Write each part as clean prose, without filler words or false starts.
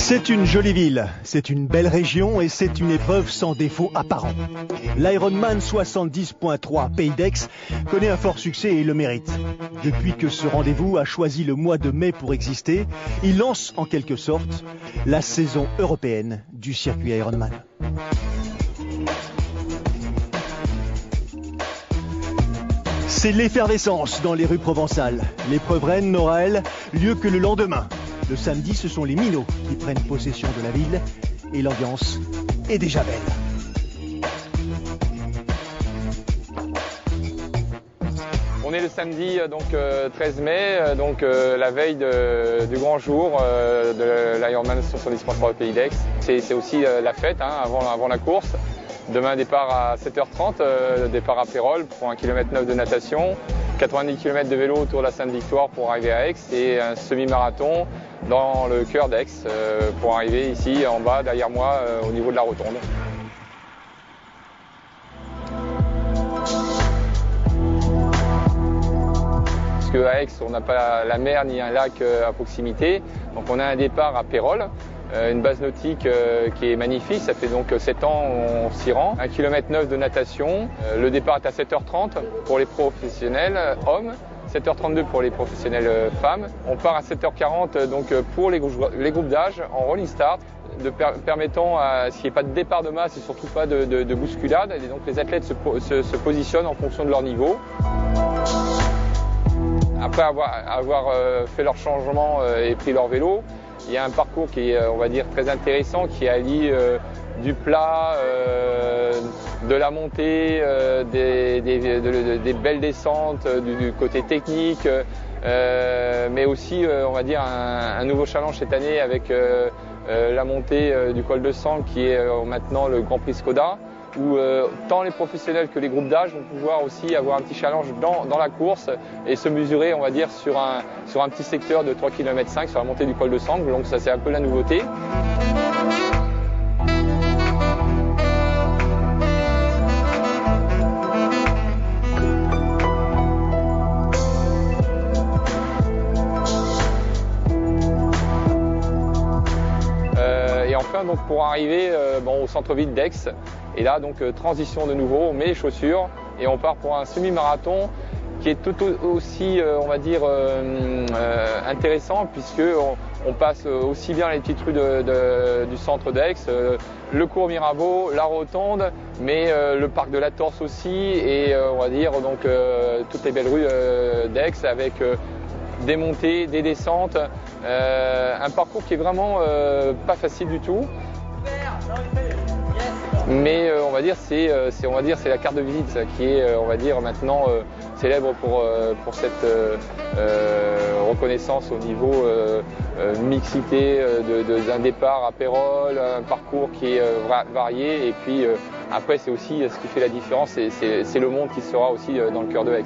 C'est une jolie ville, c'est une belle région et c'est une épreuve sans défaut apparent. L'Ironman 70.3 Pays d'Aix connaît un fort succès et le mérite. Depuis que ce rendez-vous a choisi le mois de mai pour exister, il lance en quelque sorte la saison européenne du circuit Ironman. C'est l'effervescence dans les rues provençales. L'épreuve reine n'aura, elle, lieu que le lendemain. Le samedi, ce sont les minots qui prennent possession de la ville et l'ambiance est déjà belle. On est le samedi 13 mai, la veille du grand jour de l'Ironman 70.3 Pays d'Aix. C'est aussi la fête avant la course. Demain, départ à 7h30, départ à Pérols pour 1,9 km de natation, 90 km de vélo autour de la Sainte-Victoire pour arriver à Aix et un semi-marathon dans le cœur d'Aix pour arriver ici en bas derrière moi au niveau de la rotonde. Parce qu'à Aix, on n'a pas la mer ni un lac à proximité, donc on a un départ à Pérols. Une base nautique qui est magnifique, ça fait donc 7 ans on s'y rend. 1,9 km de natation, le départ est à 7h30 pour les professionnels hommes, 7h32 pour les professionnels femmes. On part à 7h40 donc pour les groupes d'âge en rolling start, permettant à ce qu'il n'y ait pas de départ de masse et surtout pas de bousculade. Et donc les athlètes se positionnent en fonction de leur niveau. Après avoir fait leur changement et pris leur vélo, il y a un parcours qui est, on va dire, très intéressant, qui allie du plat, de la montée, des belles descentes, du côté technique, mais aussi, on va dire, un nouveau challenge cette année avec la montée du col de Sang, qui est maintenant le Grand Prix Skoda, où tant les professionnels que les groupes d'âge vont pouvoir aussi avoir un petit challenge dans la course et se mesurer, on va dire, sur un petit secteur de 3,5 km sur la montée du col de Sangle. Donc ça, c'est un peu la nouveauté. Et enfin, donc, pour arriver au centre-ville d'Aix, et là, donc, transition de nouveau, on met les chaussures et on part pour un semi-marathon qui est tout aussi, on va dire, intéressant, puisque on passe aussi bien les petites rues du centre d'Aix, le cours Mirabeau, la rotonde, mais le parc de la Torse aussi, et on va dire donc toutes les belles rues d'Aix avec des montées, des descentes, un parcours qui est vraiment pas facile du tout. Mais on va dire c'est la carte de visite qui est on va dire maintenant célèbre pour cette reconnaissance au niveau mixité d'un départ à Pérols, un parcours qui est varié, et puis après c'est aussi ce qui fait la différence, c'est le monde qui sera aussi dans le cœur de Aix.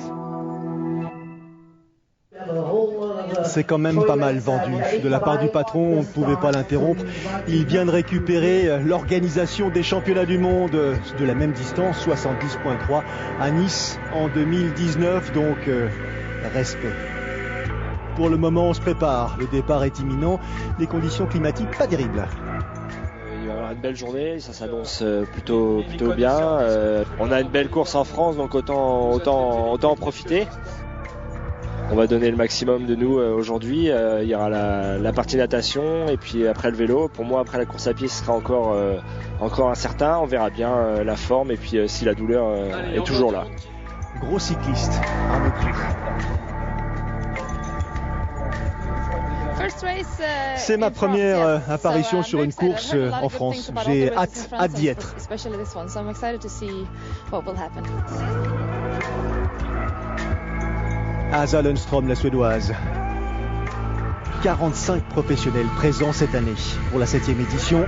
C'est quand même pas mal vendu. De la part du patron, on ne pouvait pas l'interrompre. Il vient de récupérer l'organisation des championnats du monde de la même distance, 70.3, à Nice en 2019. Donc, respect. Pour le moment, on se prépare. Le départ est imminent. Les conditions climatiques, pas terribles. Il va y avoir une belle journée, ça s'annonce plutôt bien. On a une belle course en France, donc autant en profiter. On va donner le maximum de nous aujourd'hui. Il y aura la partie natation et puis après le vélo. Pour moi, après la course à pied, ce sera encore incertain. On verra bien la forme et puis si la douleur est toujours là. Gros cycliste, Arnaud Clou. C'est ma première apparition sur une course en France. J'ai hâte d'y être. Asa Lundström, la Suédoise. 45 professionnels présents cette année pour la 7e édition.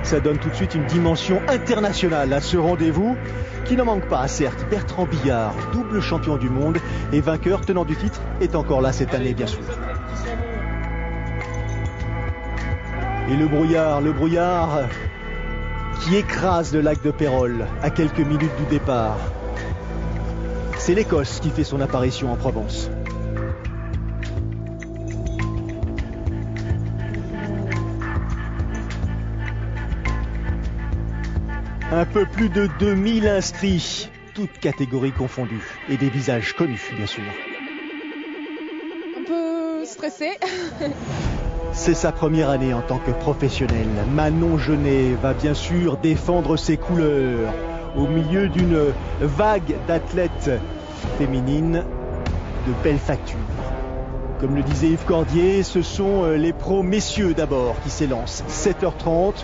Ça donne tout de suite une dimension internationale à ce rendez-vous qui n'en manque pas. Certes, Bertrand Billard, double champion du monde et vainqueur tenant du titre, est encore là cette année, bien sûr. Et le brouillard qui écrase le lac de Pérols à quelques minutes du départ. C'est l'Écosse qui fait son apparition en Provence. Un peu plus de 2000 inscrits, toutes catégories confondues, et des visages connus, bien sûr. Un peu stressé. C'est sa première année en tant que professionnelle. Manon Genet va bien sûr défendre ses couleurs au milieu d'une vague d'athlètes féminines de belle facture. Comme le disait Yves Cordier, ce sont les pros messieurs d'abord qui s'élancent. 7h30,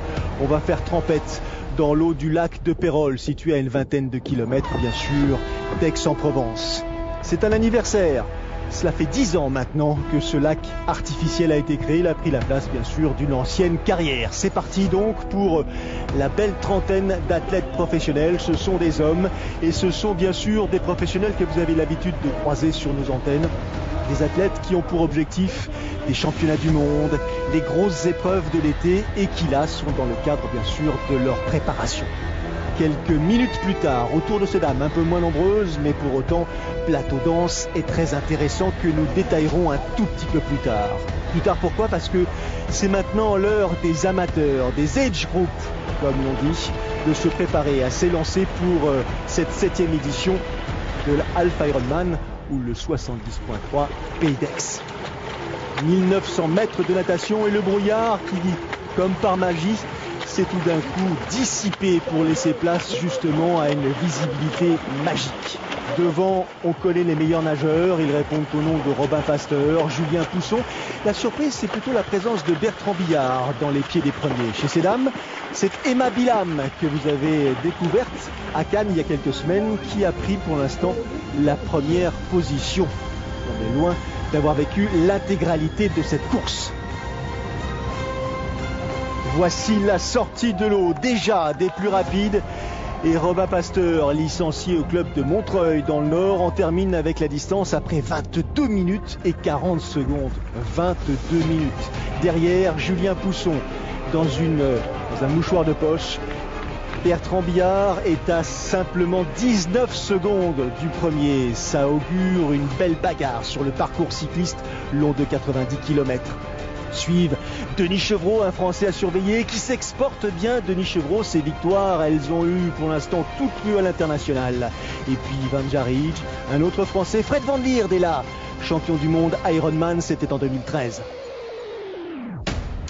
on va faire trempette dans l'eau du lac de Pérol, situé à une vingtaine de kilomètres, bien sûr, d'Aix-en-Provence. C'est un anniversaire. Cela fait 10 ans maintenant que ce lac artificiel a été créé. Il a pris la place, bien sûr, d'une ancienne carrière. C'est parti donc pour la belle trentaine d'athlètes professionnels. Ce sont des hommes et ce sont bien sûr des professionnels que vous avez l'habitude de croiser sur nos antennes. Des athlètes qui ont pour objectif des championnats du monde, les grosses épreuves de l'été et qui là sont dans le cadre, bien sûr, de leur préparation. Quelques minutes plus tard, autour de ces dames un peu moins nombreuses, mais pour autant, plateau dense et très intéressant que nous détaillerons un tout petit peu plus tard. Plus tard pourquoi? Parce que c'est maintenant l'heure des amateurs, des age groups, comme l'on dit, de se préparer à s'élancer pour cette 7e édition de l'Alpha Ironman ou le 70.3 Pays d'Aix. 1900 mètres de natation et le brouillard qui, comme par magie, s'est tout d'un coup dissipé pour laisser place justement à une visibilité magique. Devant, on connaît les meilleurs nageurs, ils répondent au nom de Robin Pasteur, Julien Pousson. La surprise, c'est plutôt la présence de Bertrand Billard dans les pieds des premiers. Chez ces dames, c'est Emma Bilam que vous avez découverte à Cannes il y a quelques semaines, qui a pris pour l'instant la première position. On est loin d'avoir vécu l'intégralité de cette course. Voici la sortie de l'eau, déjà des plus rapides. Et Robin Pasteur, licencié au club de Montreuil dans le Nord, en termine avec la distance après 22 minutes et 40 secondes. 22 minutes. Derrière, Julien Pousson dans un mouchoir de poche. Bertrand Billard est à simplement 19 secondes du premier. Ça augure une belle bagarre sur le parcours cycliste long de 90 km. Suivent Denis Chevreau, un Français à surveiller, qui s'exporte bien. Denis Chevreau, ses victoires, elles ont eu pour l'instant toutes lieu à l'international. Et puis Van Jarige, un autre Français, Fred Van Lierde est là. Champion du monde Ironman, c'était en 2013.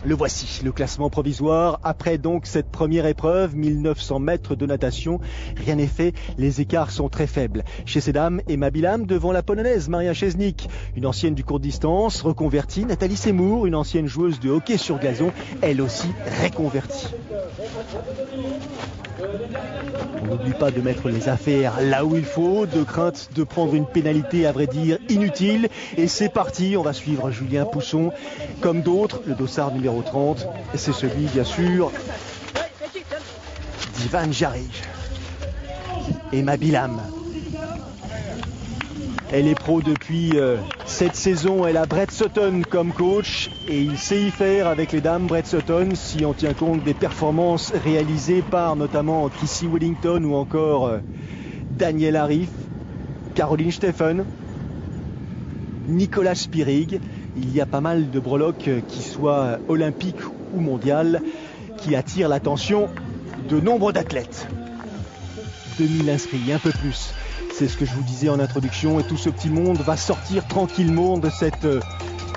Le voici, le classement provisoire. Après donc cette première épreuve, 1900 mètres de natation, rien n'est fait, les écarts sont très faibles. Chez ces dames, Emma Bilam devant la polonaise Maria Szczesnik, une ancienne du court distance, reconvertie. Nathalie Seymour, une ancienne joueuse de hockey sur gazon, elle aussi reconvertie. On n'oublie pas de mettre les affaires là où il faut, de crainte de prendre une pénalité à vrai dire inutile. Et c'est parti, on va suivre Julien Pousson comme d'autres, le dossard numéro 30. Et c'est celui bien sûr d'Ivan Jarige. Emma Bilam. Elle est pro depuis cette saison, elle a Brett Sutton comme coach et il sait y faire avec les dames. Brett Sutton, si on tient compte des performances réalisées par notamment Kissy Wellington ou encore Daniel Arif, Caroline Steffen, Nicolas Spirig. Il y a pas mal de breloques qui soient olympiques ou mondiales qui attirent l'attention de nombre d'athlètes. 2000 inscrits, un peu plus. C'est ce que je vous disais en introduction et tout ce petit monde va sortir tranquillement de cette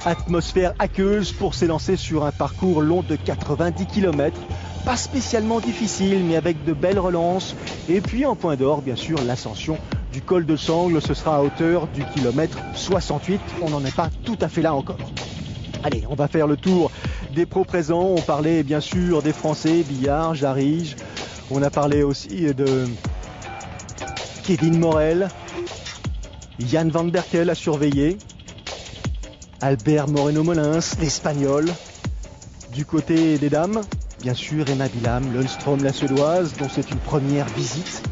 atmosphère aqueuse pour s'élancer sur un parcours long de 90 km. Pas spécialement difficile mais avec de belles relances. Et puis en point d'or, bien sûr, l'ascension du col de Sangle. Ce sera à hauteur du kilomètre 68. On n'en est pas tout à fait là encore. Allez, on va faire le tour des pros présents. On parlait bien sûr des Français, Billard, Jarige. On a parlé aussi de Kevin Morel, Yann Van Berkel à surveiller, Albert Moreno-Molins, l'Espagnol. Du côté des dames, bien sûr Emma Bilam, Lundström la Suédoise, dont c'est une première visite.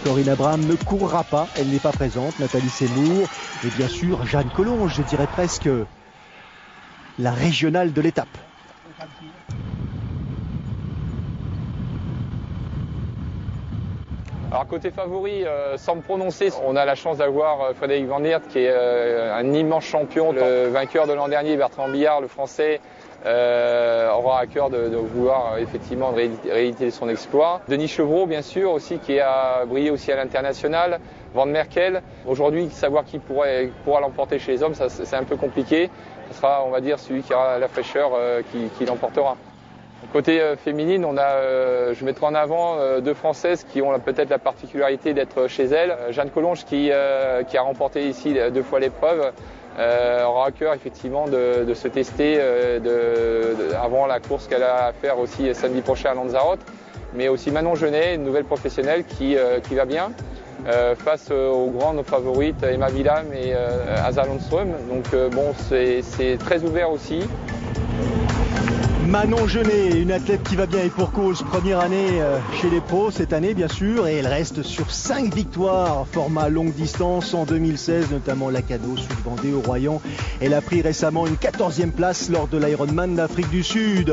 Corinne Abraham ne courra pas, elle n'est pas présente. Nathalie Seymour et bien sûr Jeanne Collonge, je dirais presque la régionale de l'étape. Alors côté favori, sans me prononcer, on a la chance d'avoir Frédéric Van Lierde qui est un immense champion, le vainqueur de l'an dernier, Bertrand Billard, le français, aura à cœur de vouloir effectivement réaliser son exploit. Denis Chevreau, bien sûr, aussi, qui a brillé aussi à l'international. Van Merkel, aujourd'hui, savoir qui pourra l'emporter chez les hommes, c'est un peu compliqué. Ce sera, on va dire, celui qui aura la fraîcheur qui l'emportera. Côté féminine, je mettrai en avant deux Françaises qui ont peut-être la particularité d'être chez elles. Jeanne Collonges qui a remporté ici 2 fois l'épreuve. Aura à cœur effectivement de se tester avant la course qu'elle a à faire aussi samedi prochain à Lanzarote, mais aussi Manon Genet, une nouvelle professionnelle qui va bien face aux grandes favorites Emma Willam et Asa Lundström. Donc bon, c'est très ouvert aussi. Manon Genet, une athlète qui va bien et pour cause, première année chez les pros cette année bien sûr, et elle reste sur 5 victoires, format longue distance en 2016, notamment Lacano, Sud-Vendée au Royan. Elle a pris récemment une 14e place lors de l'Ironman d'Afrique du Sud.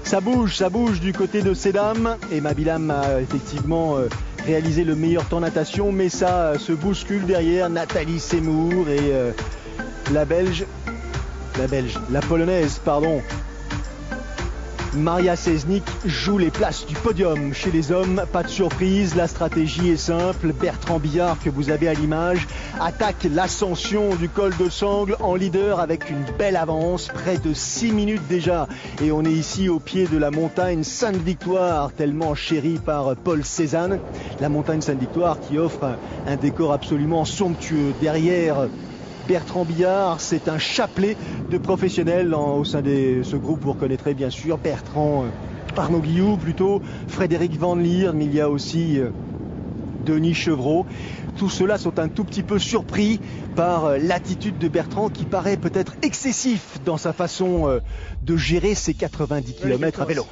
Ça bouge du côté de ces dames. Emma Willam a effectivement réalisé le meilleur temps natation, mais ça se bouscule derrière Nathalie Seymour et la Polonaise, Maria Seznik joue les places du podium. Chez les hommes, pas de surprise, la stratégie est simple. Bertrand Billard, que vous avez à l'image, attaque l'ascension du col de Sangle en leader avec une belle avance, près de 6 minutes déjà. Et on est ici au pied de la montagne Sainte-Victoire, tellement chérie par Paul Cézanne. La montagne Sainte-Victoire qui offre un décor absolument somptueux. Derrière Bertrand Billard, c'est un chapelet de professionnels au sein de ce groupe. Vous reconnaîtrez bien sûr Arnaud Guillou plutôt, Frédéric Van Lier, mais il y a aussi Denis Chevreau. Tous ceux-là sont un tout petit peu surpris par l'attitude de Bertrand qui paraît peut-être excessif dans sa façon de gérer ses 90 km à vélo.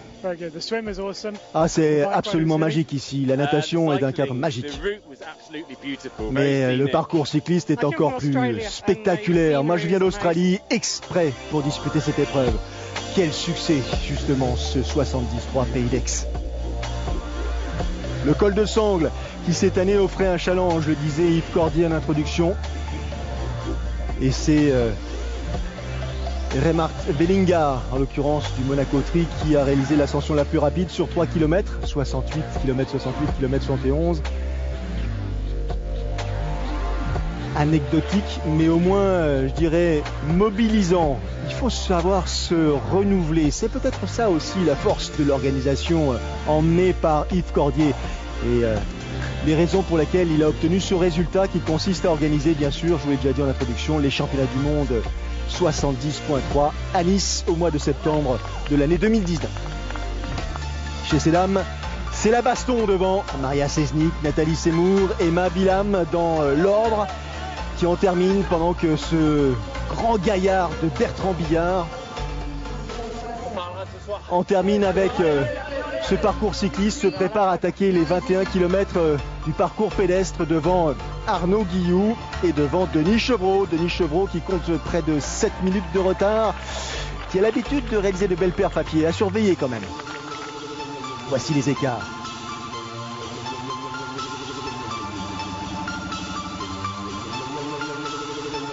Ah, c'est absolument magique ici, la natation est d'un cadre magique. Mais le parcours cycliste est encore plus spectaculaire. Moi je viens d'Australie exprès pour disputer cette épreuve. Quel succès justement ce 73 Pays d'Aix. Le col de Sangle qui cette année offrait un challenge, le disait Yves Cordier en introduction. Et c'est Remart Vellinga, en l'occurrence du Monaco Tri, qui a réalisé l'ascension la plus rapide sur 3 km, 68 km 71. Anecdotique, mais au moins, je dirais, mobilisant. Il faut savoir se renouveler. C'est peut-être ça aussi la force de l'organisation emmenée par Yves Cordier. Et les raisons pour lesquelles il a obtenu ce résultat qui consiste à organiser, bien sûr, je vous l'ai déjà dit en introduction, les championnats du monde 70.3 à Nice au mois de septembre de l'année 2019. Chez ces dames, c'est la baston devant Maria Seznik, Nathalie Seymour, Emma Willam dans l'ordre qui en termine pendant que ce grand gaillard de Bertrand Billard en termine avec ce parcours cycliste, se prépare à attaquer les 21 km du parcours pédestre devant Arnaud Guillou et devant Denis Chevreau. Denis Chevreau qui compte près de 7 minutes de retard, qui a l'habitude de réaliser de belles perfs à pied, à surveiller quand même. Voici les écarts.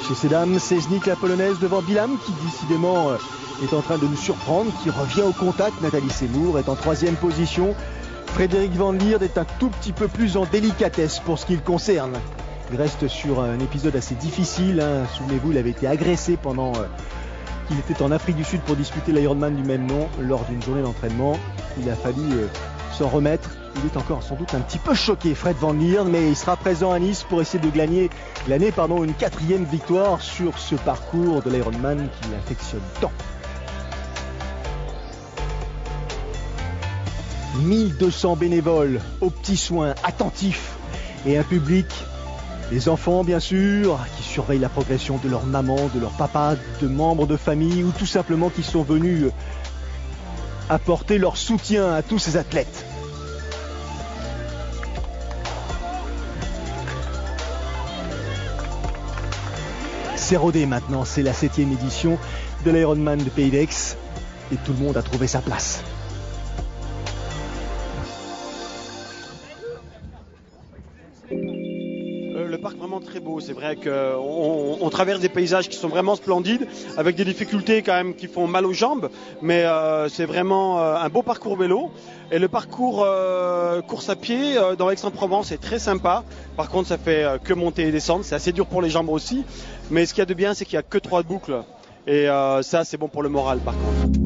Chez ces dames, Seznik, la polonaise, devant Willam qui décidément est en train de nous surprendre, qui revient au contact. Nathalie Seymour est en 3e position. Frédéric Van Lier est un tout petit peu plus en délicatesse pour ce qui le concerne. Il reste sur un épisode assez difficile. Souvenez-vous, il avait été agressé pendant qu'il était en Afrique du Sud pour disputer l'Ironman du même nom lors d'une journée d'entraînement. Il a fallu s'en remettre. Il est encore sans doute un petit peu choqué, Fred Van Lier, mais il sera présent à Nice pour essayer de gagner une 4e victoire sur ce parcours de l'Ironman qu'il affectionne tant. 1200 bénévoles aux petits soins, attentifs, et un public, des enfants bien sûr, qui surveillent la progression de leur maman, de leur papa, de membres de famille, ou tout simplement qui sont venus apporter leur soutien à tous ces athlètes. C'est rodé maintenant, c'est la 7e édition de l'Ironman de Pays d'Aix et tout le monde a trouvé sa place. Le parc vraiment très beau, c'est vrai qu'on traverse des paysages qui sont vraiment splendides, avec des difficultés quand même qui font mal aux jambes, mais c'est vraiment un beau parcours vélo. Et le parcours course à pied dans Aix-en-Provence est très sympa. Par contre, ça fait que monter et descendre, c'est assez dur pour les jambes aussi. Mais ce qu'il y a de bien, c'est qu'il n'y a que 3 boucles. Et ça, c'est bon pour le moral par contre.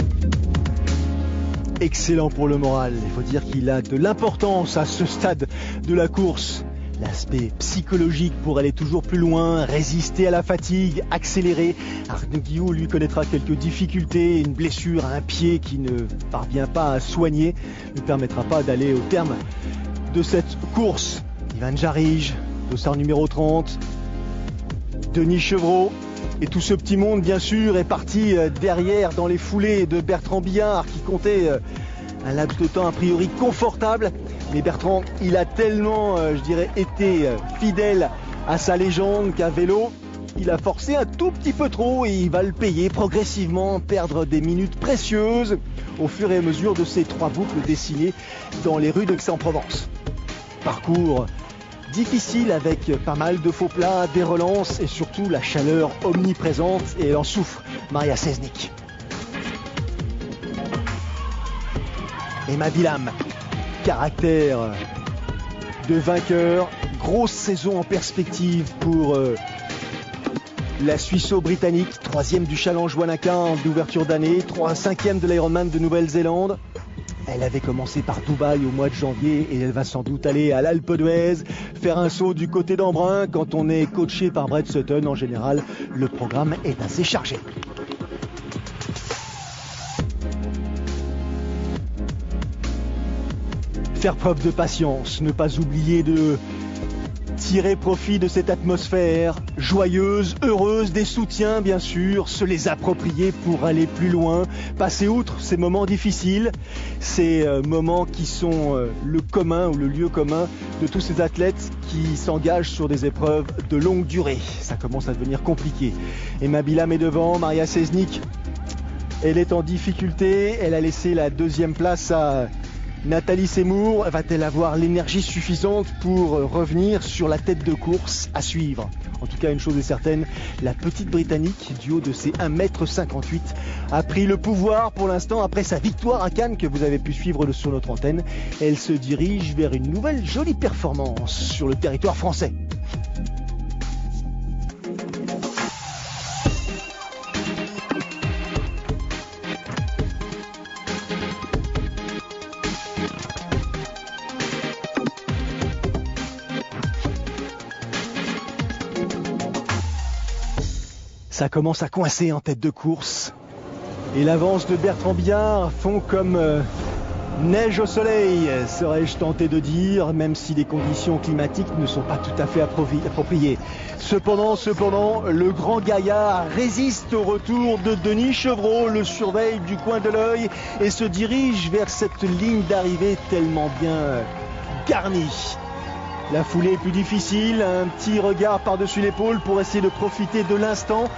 Excellent pour le moral. Il faut dire qu'il a de l'importance à ce stade de la course. L'aspect psychologique pour aller toujours plus loin, résister à la fatigue, accélérer. Arnaud Guillou lui connaîtra quelques difficultés, une blessure à un pied qui ne parvient pas à soigner, ne permettra pas d'aller au terme de cette course. Ivan Jarige, dossard numéro 30, Denis Chevreau et tout ce petit monde bien sûr est parti derrière dans les foulées de Bertrand Billard qui comptait un laps de temps a priori confortable. Mais Bertrand, il a tellement, été fidèle à sa légende qu'à vélo, il a forcé un tout petit peu trop et il va le payer progressivement, perdre des minutes précieuses au fur et à mesure de ces 3 boucles dessinées dans les rues d'Aix-en-Provence. Parcours difficile avec pas mal de faux plats, des relances et surtout la chaleur omniprésente et elle en souffre, Maria Seznik. Emma Bilham, caractère de vainqueur, grosse saison en perspective pour la Suisseau-Britannique, 3e du Challenge Wanaka d'ouverture d'année, 5e de l'Ironman de Nouvelle-Zélande. Elle avait commencé par Dubaï au mois de janvier et elle va sans doute aller à l'Alpe d'Huez, faire un saut du côté d'Embrun. Quand on est coaché par Brett Sutton, en général, le programme est assez chargé. Faire preuve de patience, ne pas oublier de tirer profit de cette atmosphère joyeuse, heureuse, des soutiens bien sûr, se les approprier pour aller plus loin, passer outre ces moments difficiles, ces moments qui sont le commun ou le lieu commun de tous ces athlètes qui s'engagent sur des épreuves de longue durée. Ça commence à devenir compliqué. Emma Bilham est devant, Maria Seznik, elle est en difficulté, elle a laissé la 2e place à Nathalie Seymour. Va-t-elle avoir l'énergie suffisante pour revenir sur la tête de course à suivre? En tout cas, une chose est certaine, la petite Britannique, du haut de ses 1m58, a pris le pouvoir pour l'instant après sa victoire à Cannes que vous avez pu suivre sur notre antenne. Elle se dirige vers une nouvelle jolie performance sur le territoire français. Ça commence à coincer en tête de course. Et l'avance de Bertrand Billard fond comme neige au soleil, serais-je tenté de dire, même si les conditions climatiques ne sont pas tout à fait appropriées. Cependant, le grand gaillard résiste au retour de Denis Chevreau, le surveille du coin de l'œil et se dirige vers cette ligne d'arrivée tellement bien garnie. La foulée est plus difficile, un petit regard par-dessus l'épaule pour essayer de profiter de l'instant,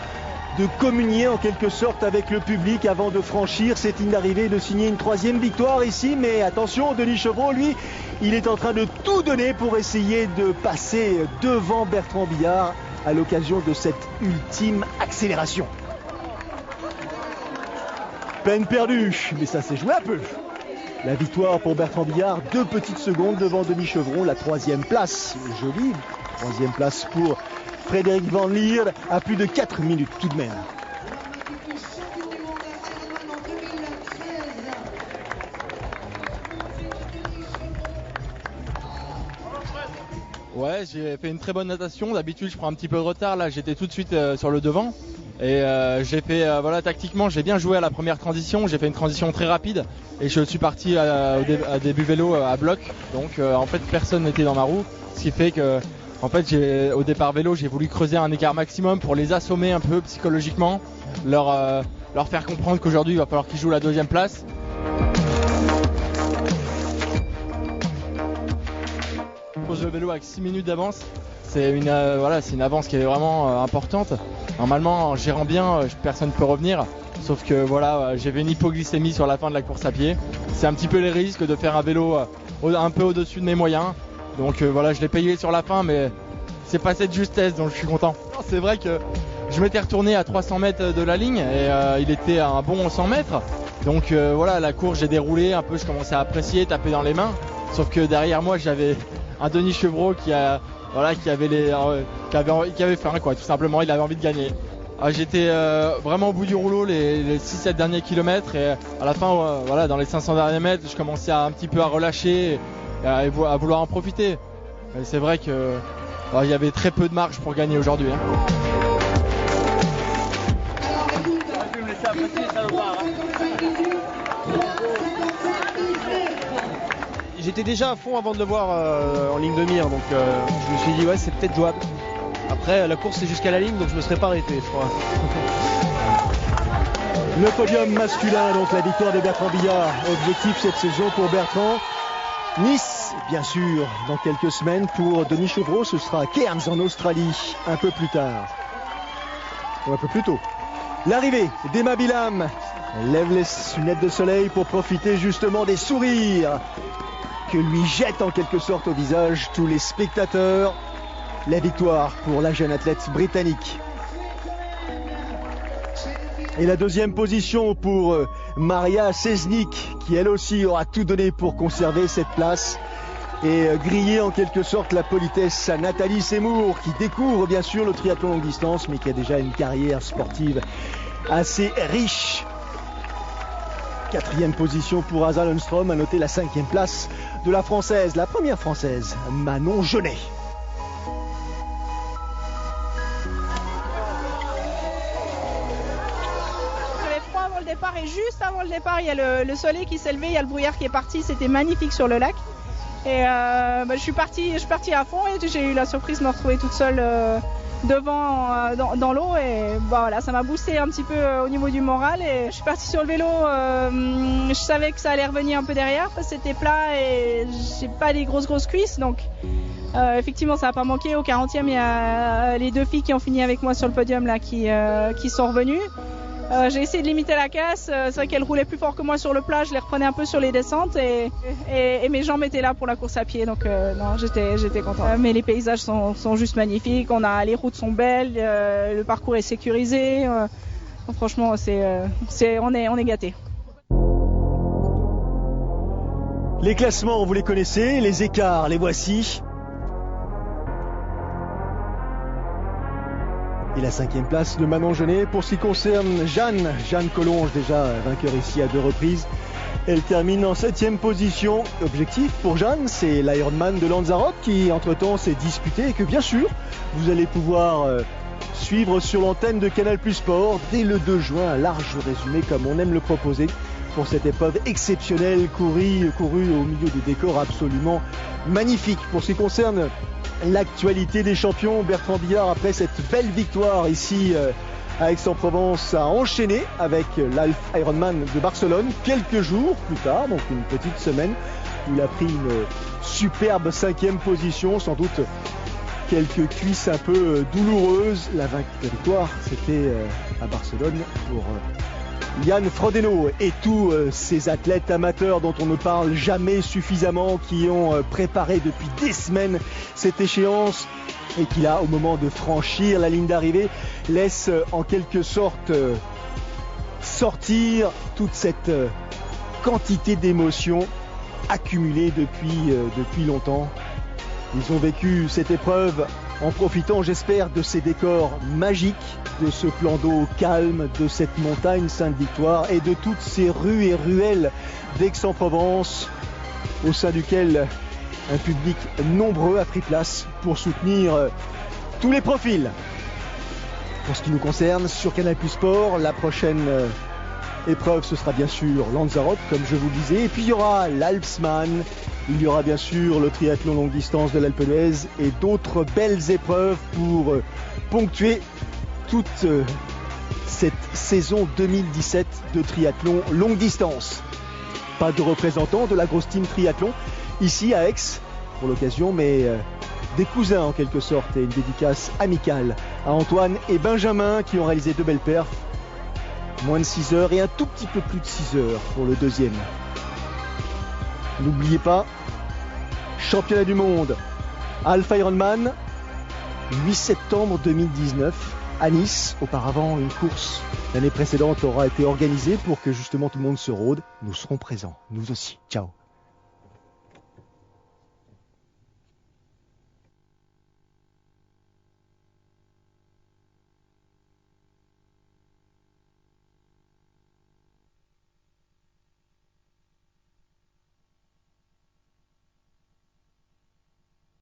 de communier en quelque sorte avec le public avant de franchir cette ligne d'arrivée et de signer une 3e victoire ici. Mais attention, Denis Chevreau, lui, il est en train de tout donner pour essayer de passer devant Bertrand Billard à l'occasion de cette ultime accélération. Peine perdue, mais ça s'est joué un peu. La victoire pour Bertrand Billard, 2 petites secondes devant Denis Chevreau, la 3e place, jolie, 3e place pour Frédéric Van Lier, à plus de 4 minutes tout de même. Ouais, j'ai fait une très bonne natation, d'habitude je prends un petit peu de retard, là j'étais tout de suite sur le devant. Et j'ai fait, tactiquement, j'ai bien joué à la première transition. J'ai fait une transition très rapide et je suis parti à début vélo à bloc. Donc, en fait, personne n'était dans ma roue. Ce qui fait que, en fait, au départ vélo, j'ai voulu creuser un écart maximum pour les assommer un peu psychologiquement, leur faire comprendre qu'aujourd'hui, il va falloir qu'ils jouent la 2e place. Je pose le vélo avec 6 minutes d'avance. C'est une avance qui est vraiment importante. Normalement, en gérant bien, personne ne peut revenir. Sauf que j'ai vu une hypoglycémie sur la fin de la course à pied. C'est un petit peu les risques de faire un vélo un peu au-dessus de mes moyens. Donc je l'ai payé sur la fin, mais c'est pas cette justesse, donc je suis content. C'est vrai que je m'étais retourné à 300 mètres de la ligne et il était à un bon 100 mètres. Donc voilà, la course, j'ai déroulé un peu, je commençais à apprécier, taper dans les mains. Sauf que derrière moi, j'avais un Denis Chevreau qui avait faim, quoi, tout simplement, il avait envie de gagner. J'étais vraiment au bout du rouleau les 6-7 derniers kilomètres et à la fin, voilà, dans les 500 derniers mètres, je commençais un petit peu à relâcher et à vouloir en profiter. Et c'est vrai que il y avait très peu de marge pour gagner aujourd'hui. J'étais déjà à fond avant de le voir en ligne de mire, donc je me suis dit ouais, c'est peut-être jouable. Après la course c'est jusqu'à la ligne, donc je me serais pas arrêté, je crois. Le podium masculin, donc la victoire de Bertrand Billard. Objectif cette saison pour Bertrand. Nice, bien sûr, dans quelques semaines. Pour Denis Chevreau, ce sera Cairns en Australie, un peu plus tard. Ou un peu plus tôt. L'arrivée d'Emma Bilham lève les lunettes de soleil pour profiter justement des sourires que lui jettent en quelque sorte au visage tous les spectateurs. La victoire pour la jeune athlète britannique. Et la deuxième position pour Maria Sesnik, qui elle aussi aura tout donné pour conserver cette place et griller en quelque sorte la politesse à Nathalie Seymour, qui découvre bien sûr le triathlon longue distance, mais qui a déjà une carrière sportive assez riche. Quatrième position pour Asa Lundström, à noter la 5e place de la française, la première française, Manon Jeunet. Départ, et juste avant le départ, il y a le soleil qui s'est levé, il y a le brouillard qui est parti, c'était magnifique sur le lac. Et je suis partie à fond et j'ai eu la surprise de me retrouver toute seule devant dans l'eau et voilà, ça m'a boosté un petit peu au niveau du moral et je suis partie sur le vélo. Je savais que ça allait revenir un peu derrière parce que c'était plat et j'ai pas des grosses cuisses, donc effectivement ça n'a pas manqué. Au 40e, il y a les deux filles qui ont fini avec moi sur le podium là qui sont revenues. J'ai essayé de limiter la casse, c'est vrai qu'elle roulait plus fort que moi sur le plat, je les reprenais un peu sur les descentes et mes jambes étaient là pour la course à pied, donc non, j'étais contente. Mais les paysages sont juste magnifiques, les routes sont belles, le parcours est sécurisé, franchement on est gâtés. Les classements, vous les connaissez, les écarts, les voici. Et la 5e place de Manon Jeunet. Pour ce qui concerne Jeanne Collonges, déjà vainqueur ici à 2 reprises. Elle termine en 7e position. Objectif pour Jeanne, c'est l'Ironman de Lanzarote qui entre-temps s'est disputé et que bien sûr, vous allez pouvoir suivre sur l'antenne de Canal+ Sport dès le 2 juin. Un large résumé comme on aime le proposer pour cette épreuve exceptionnelle courue au milieu des décors absolument magnifiques. Pour ce qui concerne l'actualité des champions, Bertrand Billard, après cette belle victoire ici à Aix-en-Provence, a enchaîné avec l'Half Ironman de Barcelone quelques jours plus tard, donc une petite semaine où il a pris une superbe 5e position, sans doute quelques cuisses un peu douloureuses. La victoire, c'était à Barcelone pour Yann Frodeno et tous ces athlètes amateurs dont on ne parle jamais suffisamment, qui ont préparé depuis des semaines cette échéance et qui là, au moment de franchir la ligne d'arrivée, laisse en quelque sorte sortir toute cette quantité d'émotions accumulées depuis longtemps. Ils ont vécu cette épreuve en profitant, j'espère, de ces décors magiques, de ce plan d'eau calme, de cette montagne Sainte-Victoire et de toutes ces rues et ruelles d'Aix-en-Provence, au sein duquel un public nombreux a pris place pour soutenir tous les profils. Pour ce qui nous concerne, sur Canal+ Sport, la prochaine épreuve, ce sera bien sûr Lanzarote, comme je vous le disais, et puis il y aura l'Alpsman, il y aura bien sûr le triathlon longue distance de l'Alpe d'Huez et d'autres belles épreuves pour ponctuer toute cette saison 2017 de triathlon longue distance. Pas de représentants de la grosse team triathlon ici à Aix pour l'occasion, mais des cousins en quelque sorte, et une dédicace amicale à Antoine et Benjamin qui ont réalisé 2 belles perfs. Moins de 6 heures et un tout petit peu plus de 6 heures pour le deuxième. N'oubliez pas, championnat du monde, Half Ironman, 8 septembre 2019 à Nice. Auparavant, une course l'année précédente aura été organisée pour que justement tout le monde se rôde. Nous serons présents, nous aussi. Ciao.